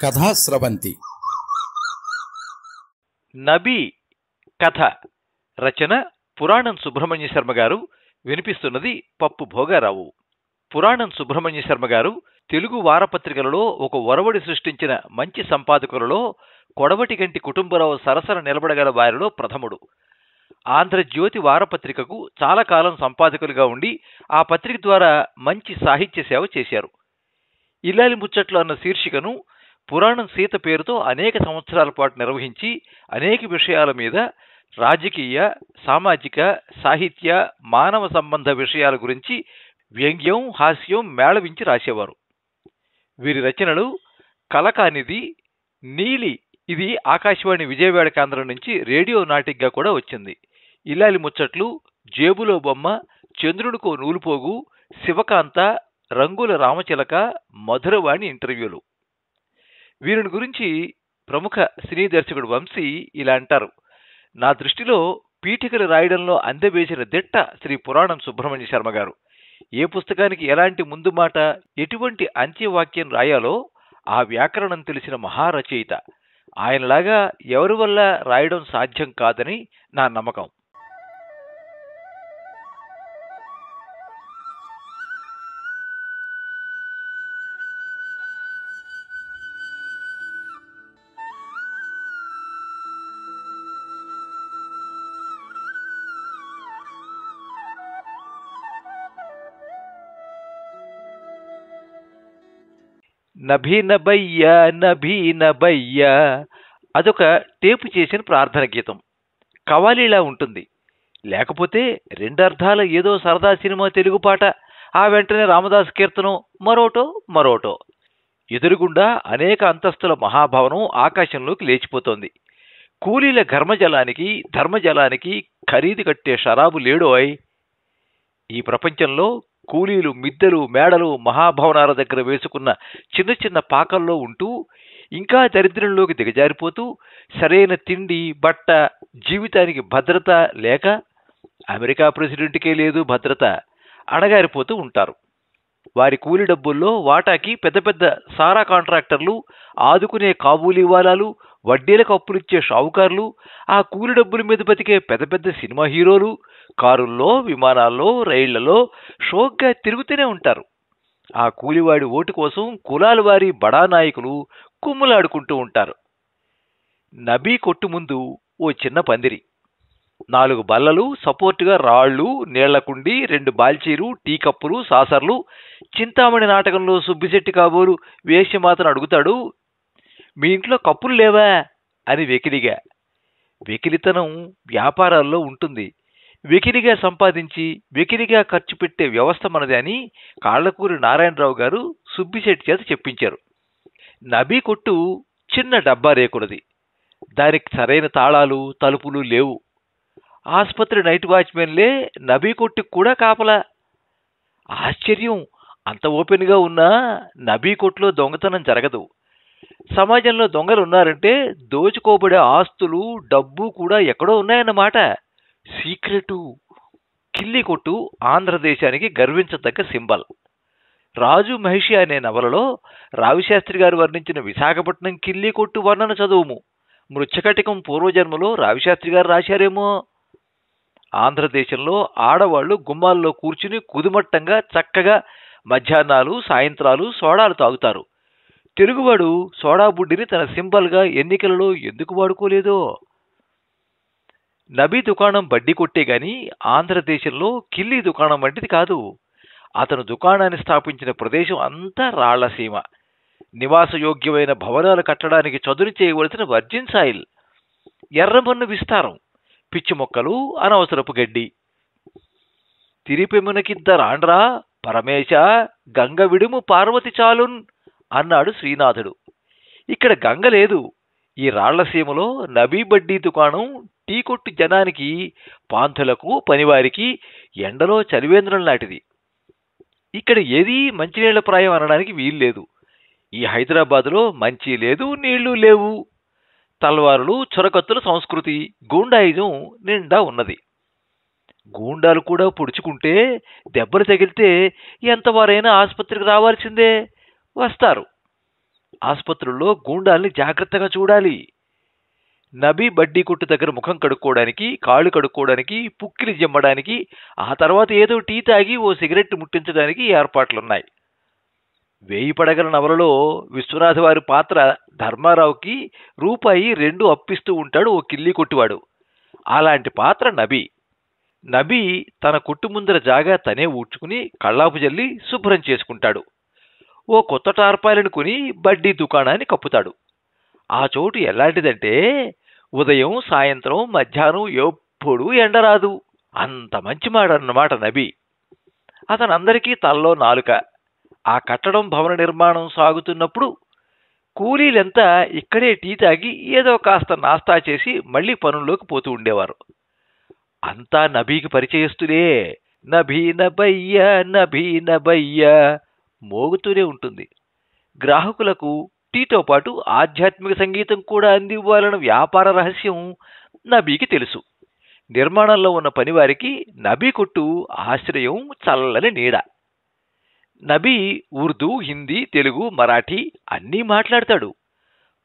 కథాస్రవంతి నబీ కథ రచన పురాణం సుబ్రహ్మణ్య శర్మ గారు. వినిపిస్తున్నది పప్పు భోగారావు. పురాణం సుబ్రహ్మణ్య శర్మ గారు తెలుగు వారపత్రికలలో ఒక ఒరవడి సృష్టించిన మంచి సంపాదకులలో కొడవటిగంటి కుటుంబరావు సరసన నిలబడగల వారిలో ప్రథముడు. ఆంధ్రజ్యోతి వారపత్రికకు చాలా కాలం సంపాదకులుగా ఉండి ఆ పత్రిక ద్వారా మంచి సాహిత్య సేవ చేశారు. ఇల్లాలి ముచ్చట్లు అన్న శీర్షికను పురాణం సీత పేరుతో అనేక సంవత్సరాల పాటు నిర్వహించి అనేక విషయాల మీద రాజకీయ, సామాజిక, సాహిత్య, మానవ సంబంధ విషయాల గురించి వ్యంగ్యం, హాస్యం మేళవించి రాసేవారు. వీరి రచనలు కలకానిది, నీలి, ఇది ఆకాశవాణి విజయవాడ కేంద్రం నుంచి రేడియో నాటికగా కూడా వచ్చింది. ఇల్లాలి ముచ్చట్లు, జేబులో బొమ్మ, చంద్రుడికో నూలుపోగు, శివకాంత, రంగుల రామచిలక, మధురవాణి ఇంటర్వ్యూలు. వీరిని గురించి ప్రముఖ సినీ దర్శకుడు వంశీ ఇలా అంటారు: నా దృష్టిలో పీఠికలు రాయడంలో అందవేసిన దిట్ట శ్రీ పురాణం సుబ్రహ్మణ్య శర్మ గారు. ఏ పుస్తకానికి ఎలాంటి ముందు మాట, ఎటువంటి అంత్యవాక్యం రాయాలో ఆ వ్యాకరణం తెలిసిన మహారచయిత. ఆయనలాగా ఎవరి వల్ల రాయడం సాధ్యం కాదని నా నమ్మకం. నభీనబయ్యా నభీనబయ్యా అదొక టేపు చేసిన ప్రార్థన గీతం. కవాలీలా ఉంటుంది. లేకపోతే రెండర్థాల ఏదో సరదా సినిమా తెలుగు పాట, ఆ వెంటనే రామదాస్ కీర్తనం, మరోటో. ఎదురుగుండా అనేక అంతస్తుల మహాభవనం ఆకాశంలోకి లేచిపోతోంది. కూలీల ఘర్మజలానికి, ధర్మజలానికి ఖరీదు కట్టే షరాబు లేడోయ్. ఈ ప్రపంచంలో కూలీలు మిద్దెలు, మేడలు, మహాభవనాల దగ్గర వేసుకున్న చిన్న చిన్న పాకల్లో ఉంటూ ఇంకా దరిద్రంలోకి దిగజారిపోతూ సరైన తిండి, బట్ట, జీవితానికి భద్రత లేక, అమెరికా ప్రెసిడెంట్కే లేదు భద్రత, అణగారిపోతూ ఉంటారు. వారి కూలి డబ్బుల్లో వాటాకి పెద్ద పెద్ద సారా కాంట్రాక్టర్లు, ఆదుకునే కాబూలీ వాలాలు, వడ్డీలకు అప్పులిచ్చే షావుకారులు, ఆ కూలి డబ్బుల మీద బతికే పెద్ద పెద్ద సినిమా హీరోలు కారుల్లో, విమానాల్లో, రైళ్లలో షోక్గా తిరుగుతూనే ఉంటారు. ఆ కూలివాడి ఓటు కోసం కులాల వారి బడా నాయకులు కుమ్ములాడుకుంటూ ఉంటారు. నబీ కొట్టు ముందు ఓ చిన్న పందిరి, 4 బల్లలు, సపోర్టుగా రాళ్లు, నీళ్లకుండి, 2 బాల్చీలు, టీ కప్పులు, సాసర్లు. చింతామణి నాటకంలో సుబ్బిశెట్టి కాబోలు వేశ్యమాతను అడుగుతాడు, మీ ఇంట్లో కప్పులు లేవా అని వెకిలిగా. వెకిలితనం వ్యాపారాల్లో ఉంటుంది. వెకిలిగా సంపాదించి వెకిలిగా ఖర్చు పెట్టే వ్యవస్థ మనది అని కాళ్లకూరి నారాయణరావు గారు సుబ్బిశెట్టి చేత చెప్పించారు. నబీ కొట్టు చిన్న డబ్బా రేకులది. దానికి సరైన తాళాలు, తలుపులు లేవు. ఆసుపత్రి నైట్ వాచ్మెన్లే నబీ కొట్టుకు కూడా కాపలా. ఆశ్చర్యం, అంత ఓపెన్గా ఉన్నా నబీ కొట్టులో దొంగతనం జరగదు. సమాజంలో దొంగలు ఉన్నారంటే దోచుకోబడే ఆస్తులు, డబ్బు కూడా ఎక్కడో ఉన్నాయన్నమాట. సీక్రెటు. కిల్లి కొట్టు ఆంధ్రదేశానికి గర్వించదగ్గ సింబల్. రాజు మహిషి అనే నవలలో రావిశాస్త్రి గారు వర్ణించిన విశాఖపట్నం కిల్లి కొట్టు వర్ణన చదువుము. మృచ్ఛకటికం పూర్వజన్మలో రావిశాస్త్రి గారు రాశారేమో. ఆంధ్రదేశంలో ఆడవాళ్లు గుమ్మాల్లో కూర్చుని కుదుమట్టంగా చక్కగా మధ్యాహ్నాలు, సాయంత్రాలు సోడాలు తాగుతారు. తెలుగువాడు సోడా బుడ్డిని తన సింబల్గా ఎన్నికలలో ఎందుకు వాడుకోలేదో. నబీ దుకాణం బడ్డీ కొట్టే గాని ఆంధ్రదేశంలో కిల్లి దుకాణం వంటిది కాదు. అతను దుకాణాన్ని స్థాపించిన ప్రదేశం అంతా రాళ్లసీమ. నివాసయోగ్యమైన భవనాలు కట్టడానికి చదును చేయవలసిన వర్జిన్ సాయిల్, ఎర్రమన్ను విస్తారం, పిచ్చి మొక్కలు, అనవసరపు గడ్డి. తిరిపెమునకిద్దరాండ్రా పరమేశ గంగ విడుము పార్వతి చాలున్ అన్నాడు శ్రీనాథుడు. ఇక్కడ గంగ లేదు. ఈ రాళ్లసీమలో నబీ బడ్డీ దుకాణం టీ కొట్టు జనానికి, పాంథులకు, పనివారికి ఎండలో చలివేంద్రం లాంటిది. ఇక్కడ ఏదీ మంచినీళ్ల ప్రాయం అనడానికి వీల్లేదు. ఈ హైదరాబాదులో మంచి లేదు, నీళ్లు లేవు. తల్వారులు, చొరకత్తుల సంస్కృతి, గూండాయిజం నిండా ఉన్నది. గూండాలు కూడా పొడుచుకుంటే, దెబ్బలు తగిలితే ఎంతవారైనా ఆసుపత్రికి రావాల్సిందే. వస్తారు. ఆసుపత్రుల్లో గూండాల్ని జాగ్రత్తగా చూడాలి. నబీ బడ్డీ కొట్టు దగ్గర ముఖం కడుక్కోవడానికి, కాళ్ళు కడుక్కోవడానికి, పుక్కిలి జిమ్మడానికి, ఆ తర్వాత ఏదో టీ తాగి ఓ సిగరెట్ ముట్టించడానికి ఏర్పాట్లున్నాయి. 1000 పడగల నవలలో విశ్వనాథ వారి పాత్ర ధర్మారావుకి రూపాయి 2 అప్పిస్తూ ఉంటాడు ఓ కిల్లి కొట్టివాడు. అలాంటి పాత్ర నబీ. నబీ తన కొట్టు ముందర జాగా తనే ఊడ్చుకుని కళ్ళాపు జల్లి శుభ్రం చేసుకుంటాడు. ఓ కొత్త టార్పాయిలను కొని బడ్డీ దుకాణాన్ని కప్పుతాడు. ఆ చోటు ఎలాంటిదంటే ఉదయం, సాయంత్రం, మధ్యాహ్నం ఎప్పుడూ ఎండరాదు. అంత మంచిమాడన్నమాట నబీ. అతనందరికీ తల్లో నాలుక. ఆ కట్టడం భవన నిర్మాణం సాగుతున్నప్పుడు కూలీలంతా ఇక్కడే టీ తాగి ఏదో కాస్త నాస్తా చేసి మళ్లీ పనుల్లోకి పోతూ ఉండేవారు. అంతా నబీకి పరిచయస్తులే. నభీ నబయ్య, నభీ నబయ్య మోగుతూనే ఉంటుంది. గ్రాహకులకు టీతో పాటు ఆధ్యాత్మిక సంగీతం కూడా అందివ్వాలన్న వ్యాపార రహస్యం నబీకి తెలుసు. నిర్మాణంలో ఉన్న పనివారికి నబీ కొట్టు ఆశ్రయం, చల్లని నీడ. నబీ ఉర్దూ, హిందీ, తెలుగు, మరాఠీ అన్నీ మాట్లాడతాడు.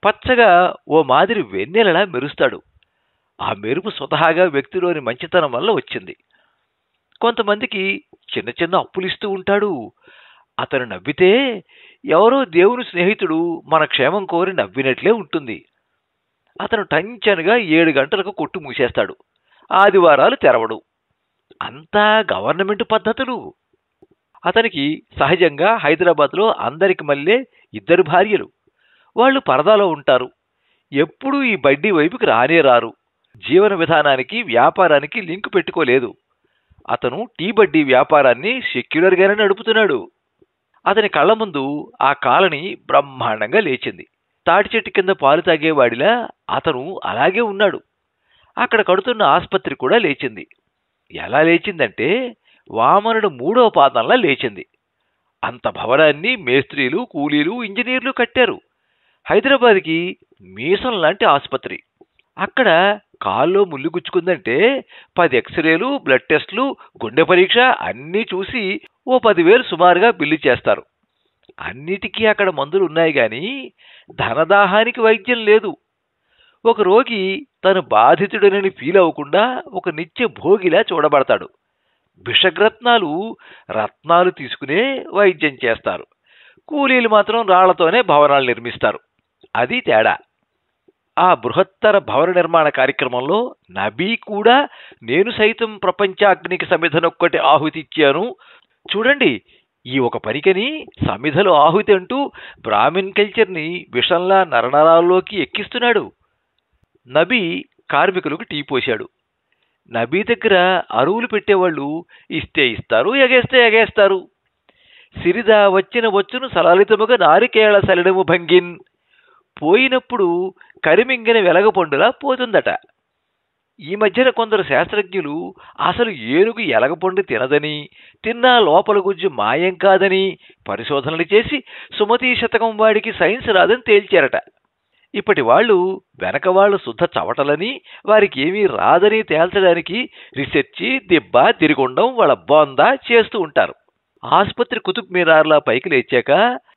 పచ్చగా ఓ మాదిరి వెన్నెలలా మెరుస్తాడు. ఆ మెరుపు స్వతహాగా వ్యక్తిలోని మంచితనం వల్ల వచ్చింది. కొంతమందికి చిన్న చిన్న అప్పులిస్తూ ఉంటాడు. అతను నవ్వితే ఎవరో దేవుని స్నేహితుడు మన క్షేమం కోరి నవ్వినట్లే ఉంటుంది. అతను టంచనుగా 7 గంటలకు కొట్టు మూసేస్తాడు. ఆదివారాలు తెరవడు. అంతా గవర్నమెంట్ పద్ధతులు. అతనికి సహజంగా హైదరాబాద్లో అందరికి మళ్ళీ 2 భార్యలు. వాళ్ళు పరదాలో ఉంటారు. ఎప్పుడూ ఈ బడ్డీ వైపుకి రానే రారు. జీవన విధానానికి, వ్యాపారానికి లింకు పెట్టుకోలేదు. అతను టీ బడ్డీ వ్యాపారాన్ని సెక్యులర్గానే నడుపుతున్నాడు. అతని కళ్ల ముందు ఆ కాలనీ బ్రహ్మాండంగా లేచింది. తాటి చెట్టు కింద పాలు తాగేవాడిలా అతను అలాగే ఉన్నాడు. అక్కడ కడుతున్న ఆసుపత్రి కూడా లేచింది. ఎలా లేచిందంటే వామనుడు 3వ పాదంలా లేచింది. అంత భవనాన్ని మేస్త్రీలు, కూలీలు, ఇంజనీర్లు కట్టారు. హైదరాబాద్కి మీసం లాంటి ఆసుపత్రి. అక్కడ కాల్లో ముళ్ళు గుచ్చుకుందంటే 10 ఎక్స్రేలు, బ్లడ్ టెస్టులు, గుండె పరీక్ష అన్నీ చూసి ఓ 10,000 సుమారుగా బిల్లు చేస్తారు. అన్నిటికీ అక్కడ మందులు ఉన్నాయి గాని ధనదాహానికి వైద్యం లేదు. ఒక రోగి తను బాధితుడనని ఫీల్ అవ్వకుండా ఒక నిత్య భోగిలా చూడబడతాడు. భిషగ్రత్నాలు, రత్నాలు తీసుకునే వైద్యం చేస్తారు. కూలీలు మాత్రం రాళ్లతోనే భవనాలు నిర్మిస్తారు. అది తేడా. ఆ బృహత్తర భవన నిర్మాణ కార్యక్రమంలో నబీ కూడా నేను సైతం ప్రపంచాగ్నికి సమిధనొక్కటి ఆహుతిచ్చాను, చూడండి ఈ ఒక పనికని సమిధలు ఆహుతి అంటూ బ్రాహ్మిన్ కల్చర్ని విషంలా నరనరాల్లోకి ఎక్కిస్తున్నాడు. నబీ కార్మికులకు టీ పోశాడు. నబీ దగ్గర అరువులు పెట్టేవాళ్ళు ఇస్తే ఇస్తారు, ఎగేస్తే ఎగేస్తారు. సిరిదా వచ్చిన వచ్చును సలలితముగా నారికేళ సలిడము భంగిన్. పోయినప్పుడు కరిమింగిన వెలగపండులా పోతుందట. ఈ మధ్యన కొందరు శాస్త్రజ్ఞులు అసలు ఏనుగు ఎలగపండు తినదని, తిన్నా లోపల గుజ్జు మాయం కాదని పరిశోధనలు చేసి సుమతీ శతకం వాడికి సైన్స్ రాదని తేల్చారట. ఇప్పటి వాళ్ళు వెనక వాళ్ళు శుద్ధ చవటలని, వారికి ఏమీ రాదని తేల్చడానికి రీసెర్చి, దిబ్బ, తిరిగుండం వాళ్ళ బొందా చేస్తూ ఉంటారు. ఆసుపత్రి కుతుబ్ మీనార్లా పైకి లేచాక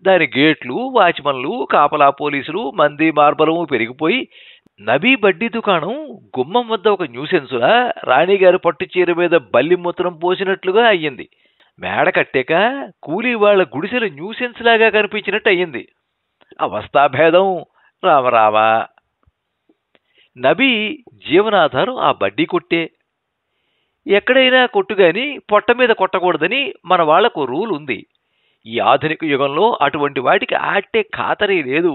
దాని గేట్లు, వాచ్మన్లు, కాపలా పోలీసులు, మంది మార్బలము పెరిగిపోయి నబీ బడ్డీ దుకాణం గుమ్మం వద్ద ఒక న్యూసెన్సులా రాణిగారి పట్టు చీర మీద బల్లి మూత్రం పోసినట్లుగా అయ్యింది. మేడ కట్టాక కూలీ వాళ్ల గుడిసెలు న్యూసెన్స్ లాగా కనిపించినట్టు అయ్యింది. అవస్థాభేదం. రామరామా. నబీ జీవనాధారం ఆ బడ్డీ కొట్టే. ఎక్కడైనా కొట్టుగాని పొట్ట మీద కొట్టకూడదని మన వాళ్లకు రూల్ ఉంది. ఈ ఆధునిక యుగంలో అటువంటి వాటికి ఆట్టే ఖాతరీ లేదు.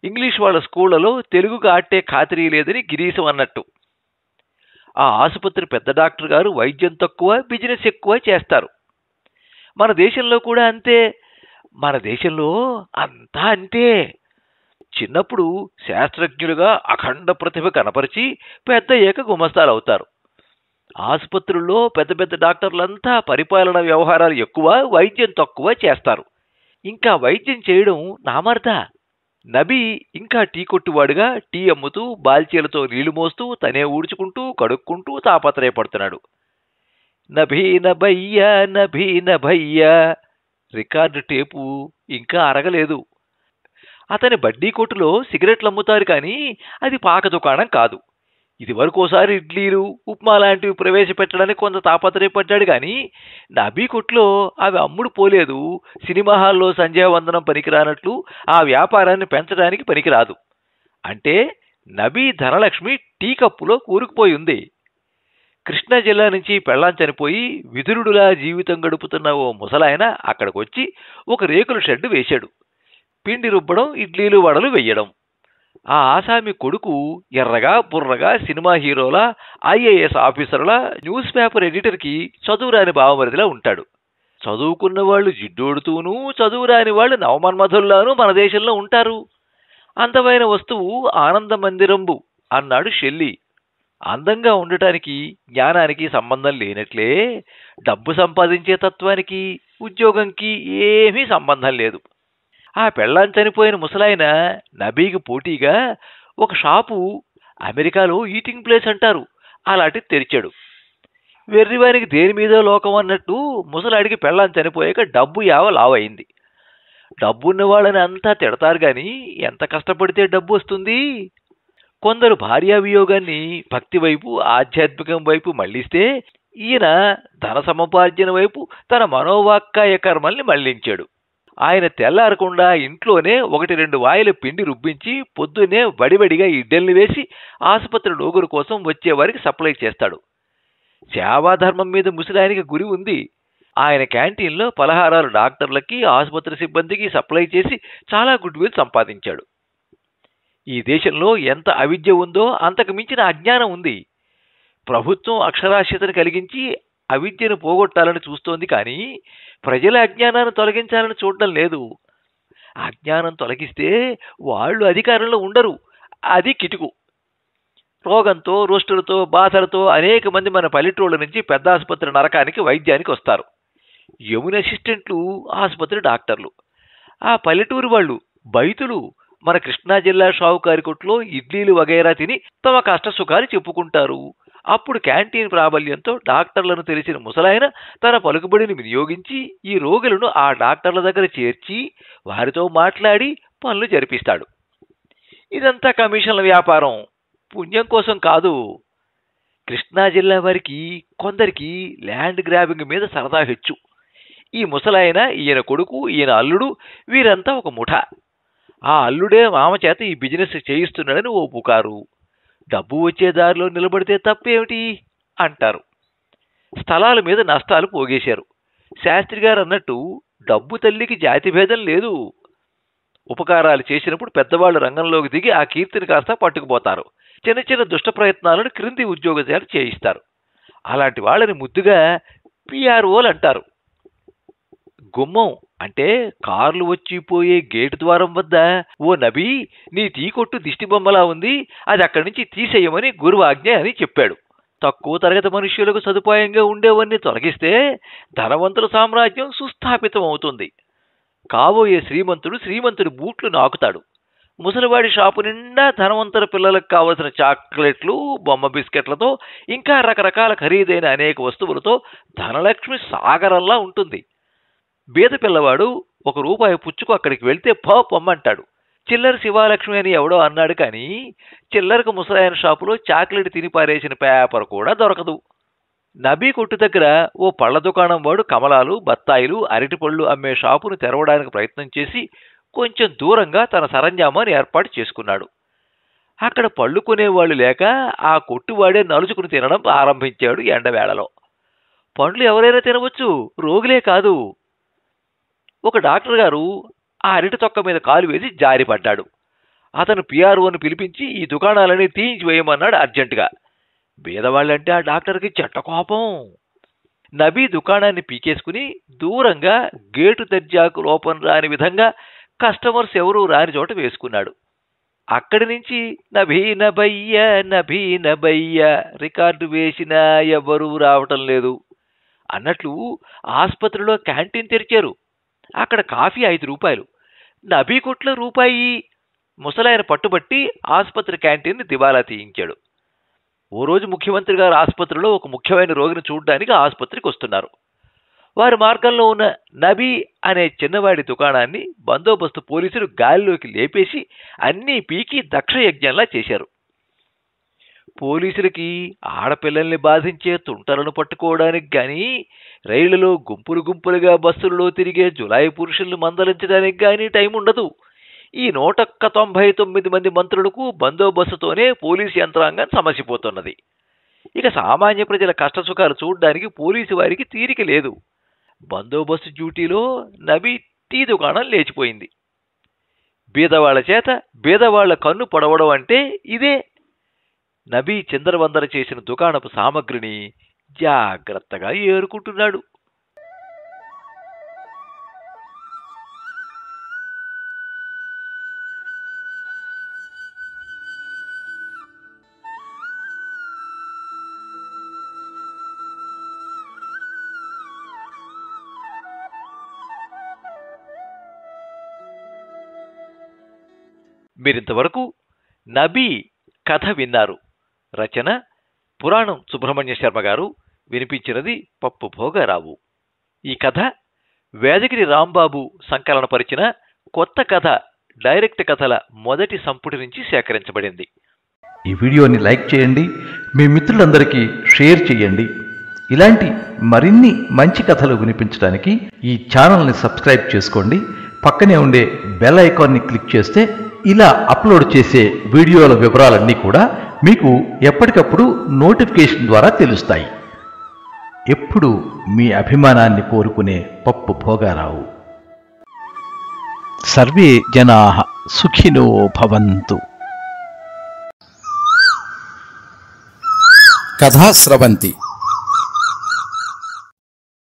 ఇంగ్లీష్ వాళ్ళ స్కూళ్లలో తెలుగుకు ఆట్టే ఖాతరీ లేదని గిరీశం అన్నట్టు. ఆ ఆసుపత్రి పెద్ద డాక్టర్ గారు వైద్యం తక్కువ, బిజినెస్ ఎక్కువ చేస్తారు. మన దేశంలో కూడా అంతే. మన దేశంలో అంతా అంతే. చిన్నప్పుడు శాస్త్రజ్ఞులుగా అఖండ ప్రతిభ కనపరిచి పెద్ద ఏక గుమస్తాలు అవుతారు. ఆసుపత్రుల్లో పెద్ద పెద్ద డాక్టర్లంతా పరిపాలన వ్యవహారాలు ఎక్కువ, వైద్యం తక్కువ చేస్తారు. ఇంకా వైద్యం చేయడం నామర్దా. నబీ ఇంకా టీ కొట్టువాడుగా టీ అమ్ముతూ, బాల్చీలతో నీళ్లు మోస్తూ, తనే ఊడ్చుకుంటూ, కడుక్కుంటూ తాపత్రయపడుతున్నాడు. నభీ నభయ్యా, నభీ నభయ్యా. రికార్డు టేపు ఇంకా అరగలేదు. అతని బడ్డీ కొట్టులో సిగరెట్లు అమ్ముతారు కానీ అది పాక దుకాణం కాదు. ఇదివరకోసారి ఇడ్లీలు ఉప్మా లాంటివి ప్రవేశపెట్టడానికి కొంత తాపత్రయపడ్డాడు కానీ నబీ కొట్లో అవి అమ్ముడు పోలేదు. సినిమా హాల్లో సంధ్యావందనం పనికిరానట్లు ఆ వ్యాపారాన్ని పెంచడానికి పనికిరాదు. అంటే నబీ ధనలక్ష్మి టీ కప్పులో కూరుకుపోయి ఉంది. కృష్ణా జిల్లా నుంచి పెళ్ళాం చనిపోయి విదురుడులా జీవితం గడుపుతున్న ఓ ముసలాయన అక్కడికొచ్చి ఒక రేకుల షెడ్డు వేశాడు. పిండి రుబ్బడం, ఇడ్లీలు వడలు వెయ్యడం. ఆ ఆసామి కొడుకు ఎర్రగా బుర్రగా సినిమా హీరోలా, ఐఏఎస్ ఆఫీసర్లా, న్యూస్ పేపర్ ఎడిటర్కి చదువురాని బావమరిదిలా ఉంటాడు. చదువుకున్న వాళ్ళు జిడ్డోడుతూనూ, చదువురాని వాళ్ళు నవమన్మధుల్లానూ మన దేశంలో ఉంటారు. అందమైన వస్తువు ఆనంద మందిరంబు అన్నాడు షెల్లీ. అందంగా ఉండటానికి జ్ఞానానికి సంబంధం లేనట్లే డబ్బు సంపాదించే తత్వానికి ఉద్యోగంకి ఏమీ సంబంధం లేదు. ఆ పెళ్ళాం చనిపోయిన ముసలాయన నబీకి పోటీగా ఒక షాపు, అమెరికాలో ఈటింగ్ ప్లేస్ అంటారు, అలాంటిది తెరిచాడు. వెర్రివానికి దేని మీదో లోకం అన్నట్టు ముసలాడికి పెళ్ళాం చనిపోయాక డబ్బు యావ లావైంది. డబ్బున్న వాళ్ళని అంతా తిడతారు గాని ఎంత కష్టపడితే డబ్బు వస్తుంది? కొందరు భార్యావియోగాన్ని భక్తి వైపు, ఆధ్యాత్మికం వైపు మళ్లిస్తే ఈయన ధన సముపార్జన వైపు తన మనోవాక్కాయ కర్మల్ని మళ్లించాడు. ఆయన తెల్లారకుండా ఇంట్లోనే 1-2 వాయిల పిండి రుబ్బించి పొద్దున్నే వడివడిగా ఇడ్డల్ని వేసి ఆసుపత్రి లోగురు కోసం వచ్చేవారికి సప్లై చేస్తాడు. సేవాధర్మం మీద ముసలాయనికి గురి ఉంది. ఆయన క్యాంటీన్లో పలహారాలు డాక్టర్లకి, ఆసుపత్రి సిబ్బందికి సప్లై చేసి చాలా గుడ్ విల్ సంపాదించాడు. ఈ దేశంలో ఎంత అవిద్య ఉందో అంతకు మించిన అజ్ఞానం ఉంది. ప్రభుత్వం అక్షరాస్యతను కలిగించి అవిద్యను పోగొట్టాలని చూస్తోంది కానీ ప్రజల అజ్ఞానాన్ని తొలగించాలని చూడడం లేదు. అజ్ఞానం తొలగిస్తే వాళ్ళు అధికారంలో ఉండరు. అది కిటుకు. రోగంతో, రోస్టులతో, బాధలతో అనేక మంది మన పల్లెటూళ్ళ నుంచి పెద్ద ఆసుపత్రి నరకానికి వైద్యానికి వస్తారు. యమున అసిస్టెంట్లు, ఆసుపత్రి డాక్టర్లు. ఆ పల్లెటూరు వాళ్ళు బైతులు మన కృష్ణా జిల్లా షావుకారి కొట్లో ఇడ్లీలు వగైరా తిని తమ కష్ట సుఖాలు చెప్పుకుంటారు. అప్పుడు క్యాంటీన్ ప్రాబల్యంతో డాక్టర్లను తెలిసిన ముసలాయన తన పలుకుబడిని వినియోగించి ఈ రోగులను ఆ డాక్టర్ల దగ్గర చేర్చి వారితో మాట్లాడి పనులు జరిపిస్తాడు. ఇదంతా కమిషన్ల వ్యాపారం, పుణ్యం కోసం కాదు. కృష్ణా జిల్లా వారికి కొందరికి ల్యాండ్ గ్రాబింగ్ మీద సరదా హెచ్చు. ఈ ముసలాయన, ఈయన కొడుకు, ఈయన అల్లుడు వీరంతా ఒక ముఠా. ఆ అల్లుడే మామ చేత ఈ బిజినెస్ చేయిస్తున్నాడని ఓ పుకారు. డబ్బు వచ్చే దారిలో నిలబడితే తప్పేమిటి అంటారు. స్థలాల మీద నష్టాలు పోగేశారు. శాస్త్రి గారు అన్నట్టు డబ్బు తల్లికి జాతి భేదం లేదు. ఉపకారాలు చేసినప్పుడు పెద్దవాళ్ళు రంగంలోకి దిగి ఆ కీర్తిని కాస్త పట్టుకుపోతారు. చిన్న చిన్న దుష్ట ప్రయత్నాలను క్రింది ఉద్యోగశాలు చేయిస్తారు. అలాంటి వాళ్ళని ముద్దుగా పిఆర్ఓలు అంటారు. గుమ్మం అంటే కార్లు వచ్చిపోయే గేటు ద్వారం వద్ద ఓ నబీ, నీ టీ కొట్టు దిష్టి బొమ్మలా ఉంది, అది అక్కడి నుంచి తీసేయమని గురువు ఆజ్ఞ అని చెప్పాడు. తక్కువ తరగతి మనుష్యులకు సదుపాయంగా ఉండేవన్నీ తొలగిస్తే ధనవంతుల సామ్రాజ్యం సుస్థాపితం అవుతుంది. కాబోయే శ్రీమంతుడి బూట్లు నాకుతాడు. ముసలివాడి షాపు నిండా ధనవంతుల పిల్లలకు కావలసిన చాక్లెట్లు, బొమ్మ బిస్కెట్లతో ఇంకా రకరకాల ఖరీదైన అనేక వస్తువులతో ధనలక్ష్మి సాగరంలా ఉంటుంది. బీద పిల్లవాడు ₹1 పుచ్చుకు అక్కడికి వెళ్తే పొమ్మంటాడు. చిల్లర శివాలక్ష్మి అని ఎవడో అన్నాడు కానీ చిల్లరకు ముసలాయన షాపులో చాక్లెట్ తిని పారేసిన పేపర్ కూడా దొరకదు. నబీ కొట్టు దగ్గర ఓ పళ్ల దుకాణం వాడు కమలాలు, బత్తాయిలు, అరటిపళ్ళు అమ్మే షాపును తెరవడానికి ప్రయత్నం చేసి కొంచెం దూరంగా తన సరంజామాన్ని ఏర్పాటు చేసుకున్నాడు. అక్కడ పళ్ళు కొనేవాళ్లు లేక ఆ కొట్టువాడే నలుచుకుని తినడం ఆరంభించాడు. ఎండవేళలో పండ్లు ఎవరైనా తినవచ్చు, రోగులే కాదు. ఒక డాక్టర్ గారు ఆ అరటి తొక్క మీద కాలు వేసి జారిపడ్డాడు. అతను పిఆర్ఓను పిలిపించి ఈ దుకాణాలని తీయించి వేయమన్నాడు అర్జెంటుగా. బీదవాళ్ళంటే ఆ డాక్టర్కి చెట్ట కోపం. నబీ దుకాణాన్ని పీకేసుకుని దూరంగా గేటు దర్జాకు లోపం రాని విధంగా కస్టమర్స్ ఎవరూ రాని చోట వేసుకున్నాడు. అక్కడి నుంచి నభీ నభయ్య రికార్డు వేసినా ఎవరూ రావటం లేదు అన్నట్లు ఆసుపత్రిలో క్యాంటీన్ తెరిచారు. అక్కడ కాఫీ ₹5. నబీ కొట్లో రూపాయి. ముసలాయన పట్టుబట్టి ఆసుపత్రి క్యాంటీన్ని దివాలా తీయించాడు. ఓ రోజు ముఖ్యమంత్రి గారు ఆసుపత్రిలో ఒక ముఖ్యమైన రోగిని చూడడానికి ఆసుపత్రికి వస్తున్నారు. వారి మార్గంలో ఉన్న నబీ అనే చిన్నవాడి దుకాణాన్ని బందోబస్తు పోలీసులు గాలిలోకి లేపేసి అన్నీ పీకి దక్షయజ్ఞంలా చేశారు. పోలీసులకి ఆడపిల్లల్ని బాధించే తుంటలను పట్టుకోవడానికి గాని, రైళ్లలో గుంపులు గుంపులుగా బస్సులలో తిరిగే జులాయి పురుషులను మందలించడానికి గాని టైం ఉండదు. ఈ 199 మంది మంత్రులకు బందోబస్తుతోనే పోలీసు యంత్రాంగం సమసిపోతున్నది. ఇక సామాన్య ప్రజల కష్టసుఖాలు చూడ్డానికి పోలీసు వారికి తీరిక లేదు. బందోబస్తు డ్యూటీలో నబీ టీ దుకాణం లేచిపోయింది. బీదవాళ్ల చేత బీదవాళ్ల కన్ను పొడవడం అంటే ఇదే. నబీ చిందరవందర చేసిన దుకాణపు సామగ్రిని జాగ్రత్తగా ఏరుకుంటున్నాడు. మీరింతవరకు నబీ కథ విన్నారు. రచన పురాణం సుబ్రహ్మణ్య శర్మ గారు. వినిపించినది పప్పు భోగారావు. ఈ కథ వేదగిరి రాంబాబు సంకలనపరిచిన కొత్త కథ డైరెక్ట్ కథల మొదటి సంపుటి నుంచి సేకరించబడింది. ఈ వీడియోని లైక్ చేయండి, మీ మిత్రులందరికీ షేర్ చేయండి. ఇలాంటి మరిన్ని మంచి కథలు వినిపించడానికి ఈ ఛానల్ని సబ్స్క్రైబ్ చేసుకోండి. పక్కనే ఉండే బెల్ ఐకాన్ని క్లిక్ చేస్తే ఇలా అప్లోడ్ చేసే వీడియోల వివరాలన్నీ కూడా మీకు ఎప్పటికప్పుడు నోటిఫికేషన్ ద్వారా తెలుస్తాయి. ఎప్పుడు మీ అభిమానాన్ని కోరుకునే పప్పు భోగారావు. సర్వే జనాః సుఖినో భవంతు. కథా స్రవంతి.